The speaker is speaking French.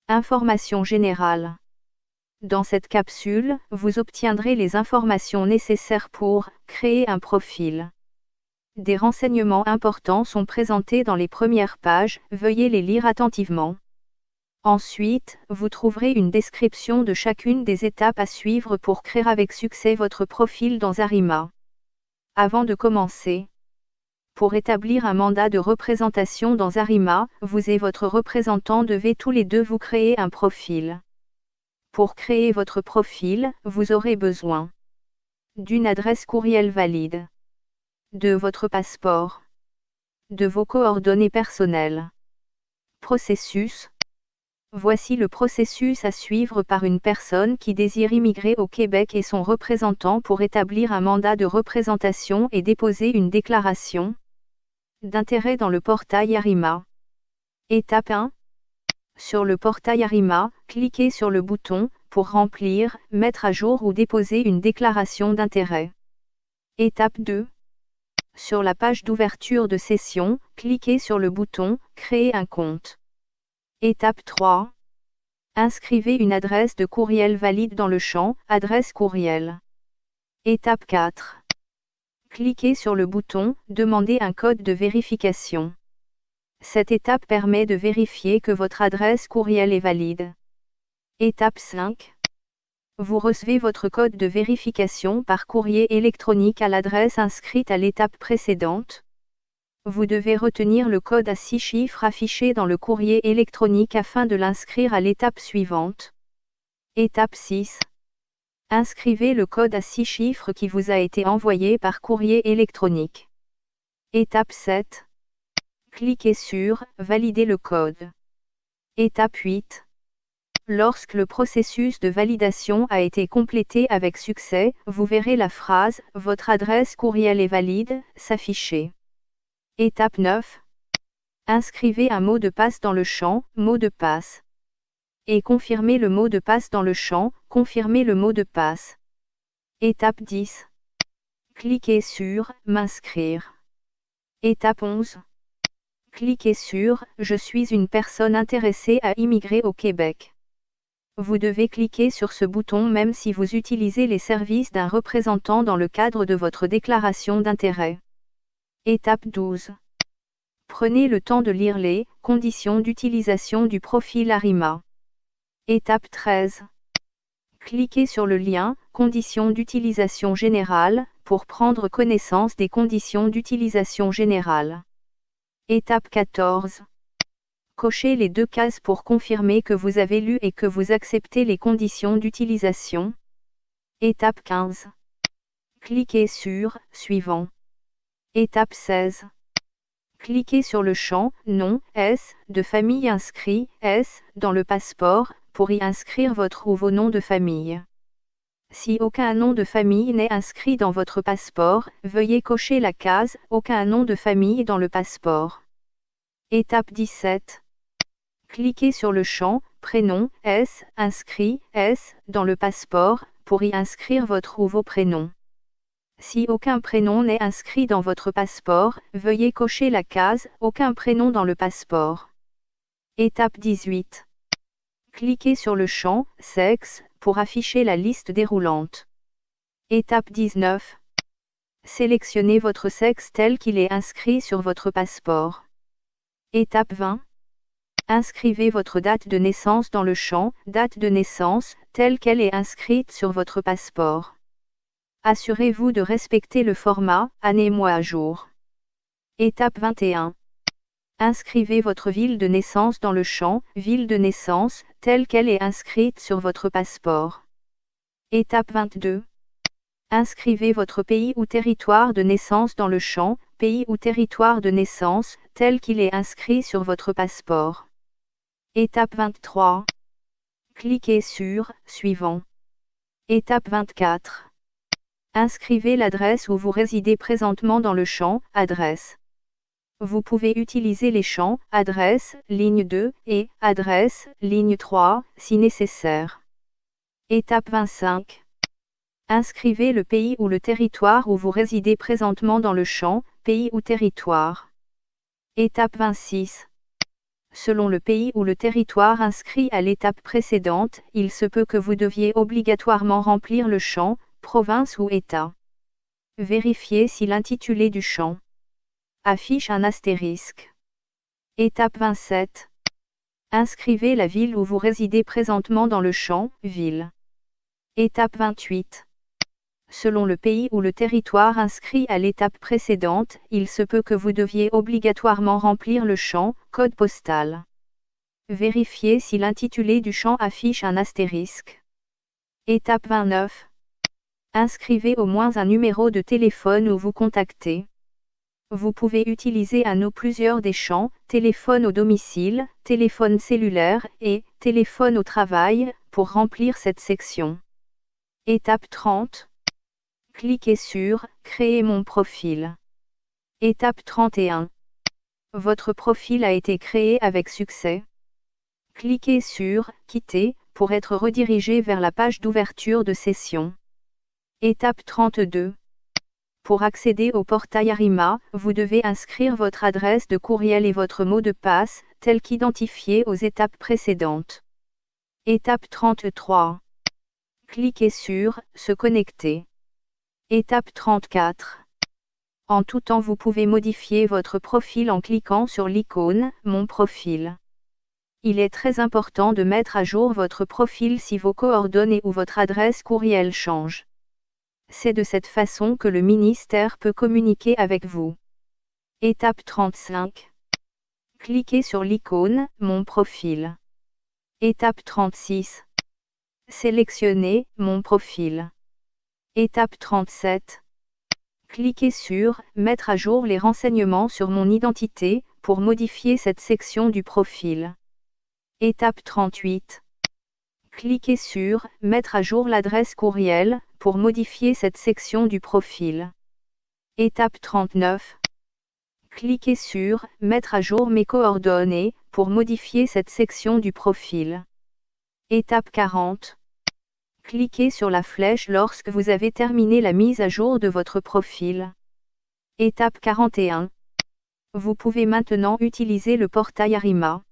Informations générales. Dans cette capsule, vous obtiendrez les informations nécessaires pour créer un profil. Des renseignements importants sont présentés dans les premières pages, veuillez les lire attentivement. Ensuite, vous trouverez une description de chacune des étapes à suivre pour créer avec succès votre profil dans Zarima. Avant de commencer, pour établir un mandat de représentation dans Zarima, vous et votre représentant devez tous les deux vous créer un profil. Pour créer votre profil, vous aurez besoin d'une adresse courriel valide, de votre passeport, de vos coordonnées personnelles. Processus. Voici le processus à suivre par une personne qui désire immigrer au Québec et son représentant pour établir un mandat de représentation et déposer une déclaration d'intérêt dans le portail Zarima. Étape 1. Sur le portail Zarima, cliquez sur le bouton « Pour remplir, mettre à jour ou déposer une déclaration d'intérêt ». Étape 2. Sur la page d'ouverture de session, cliquez sur le bouton « Créer un compte ». Étape 3. Inscrivez une adresse de courriel valide dans le champ « Adresse courriel ». Étape 4. Cliquez sur le bouton « Demander un code de vérification ». Cette étape permet de vérifier que votre adresse courriel est valide. Étape 5. Vous recevez votre code de vérification par courrier électronique à l'adresse inscrite à l'étape précédente. Vous devez retenir le code à 6 chiffres affiché dans le courrier électronique afin de l'inscrire à l'étape suivante. Étape 6. Inscrivez le code à 6 chiffres qui vous a été envoyé par courrier électronique. Étape 7. Cliquez sur « Valider le code ». Étape 8. Lorsque le processus de validation a été complété avec succès, vous verrez la phrase « Votre adresse courriel est valide » s'afficher. Étape 9. Inscrivez un mot de passe dans le champ « Mot de passe » et confirmez le mot de passe dans le champ « Confirmer le mot de passe ». Étape 10. Cliquez sur « M'inscrire ». Étape 11. Cliquez sur « Je suis une personne intéressée à immigrer au Québec ». Vous devez cliquer sur ce bouton même si vous utilisez les services d'un représentant dans le cadre de votre déclaration d'intérêt. Étape 12. Prenez le temps de lire les conditions d'utilisation du profil Zarima. Étape 13. Cliquez sur le lien « Conditions d'utilisation générale » pour prendre connaissance des conditions d'utilisation générale. Étape 14. Cochez les 2 cases pour confirmer que vous avez lu et que vous acceptez les conditions d'utilisation. Étape 15. Cliquez sur « Suivant ». Étape 16. Cliquez sur le champ « Nom, S » de famille inscrit « S » dans le passeport, pour y inscrire votre ou vos noms de famille. Si aucun nom de famille n'est inscrit dans votre passeport, veuillez cocher la case « Aucun nom de famille dans le passeport ». Étape 17. Cliquez sur le champ « Prénom, S » inscrit « S » dans le passeport, pour y inscrire votre ou vos prénoms. Si aucun prénom n'est inscrit dans votre passeport, veuillez cocher la case « Aucun prénom dans le passeport ». Étape 18. Cliquez sur le champ « Sexe » pour afficher la liste déroulante. Étape 19. Sélectionnez votre sexe tel qu'il est inscrit sur votre passeport. Étape 20. Inscrivez votre date de naissance dans le champ « Date de naissance » telle qu'elle est inscrite sur votre passeport. Assurez-vous de respecter le format « Année-mois à jour ». Étape 21. Inscrivez votre ville de naissance dans le champ « Ville de naissance » telle qu'elle est inscrite sur votre passeport. Étape 22. Inscrivez votre pays ou territoire de naissance dans le champ « Pays ou territoire de naissance » tel qu'il est inscrit sur votre passeport. Étape 23. Cliquez sur « Suivant ». Étape 24. Inscrivez l'adresse où vous résidez présentement dans le champ « Adresse ». Vous pouvez utiliser les champs « Adresse », ligne 2 et « Adresse », ligne 3, si nécessaire. Étape 25. Inscrivez le pays ou le territoire où vous résidez présentement dans le champ « Pays ou territoire ». Étape 26. Selon le pays ou le territoire inscrit à l'étape précédente, il se peut que vous deviez obligatoirement remplir le champ, province ou État. Vérifiez si l'intitulé du champ affiche un astérisque. Étape 27. Inscrivez la ville où vous résidez présentement dans le champ « Ville ». Étape 28. Selon le pays ou le territoire inscrit à l'étape précédente, il se peut que vous deviez obligatoirement remplir le champ « Code postal ». Vérifiez si l'intitulé du champ affiche un astérisque. Étape 29. Inscrivez au moins un numéro de téléphone où vous contactez. Vous pouvez utiliser un ou plusieurs des champs, téléphone au domicile, téléphone cellulaire et téléphone au travail, pour remplir cette section. Étape 30. Cliquez sur « Créer mon profil ». Étape 31. Votre profil a été créé avec succès. Cliquez sur « Quitter » pour être redirigé vers la page d'ouverture de session. Étape 32. Pour accéder au portail Arima, vous devez inscrire votre adresse de courriel et votre mot de passe, tel qu'identifié aux étapes précédentes. Étape 33. Cliquez sur « Se connecter ». Étape 34. En tout temps vous pouvez modifier votre profil en cliquant sur l'icône « Mon profil ». Il est très important de mettre à jour votre profil si vos coordonnées ou votre adresse courriel changent. C'est de cette façon que le ministère peut communiquer avec vous. Étape 35. Cliquez sur l'icône « Mon profil ». Étape 36. Sélectionnez « Mon profil ». Étape 37. Cliquez sur « Mettre à jour les renseignements sur mon identité » pour modifier cette section du profil. Étape 38. Cliquez sur « Mettre à jour l'adresse courriel » pour modifier cette section du profil. Étape 39. Cliquez sur « Mettre à jour mes coordonnées » pour modifier cette section du profil. Étape 40. Cliquez sur la flèche lorsque vous avez terminé la mise à jour de votre profil. Étape 41. Vous pouvez maintenant utiliser le portail Arima.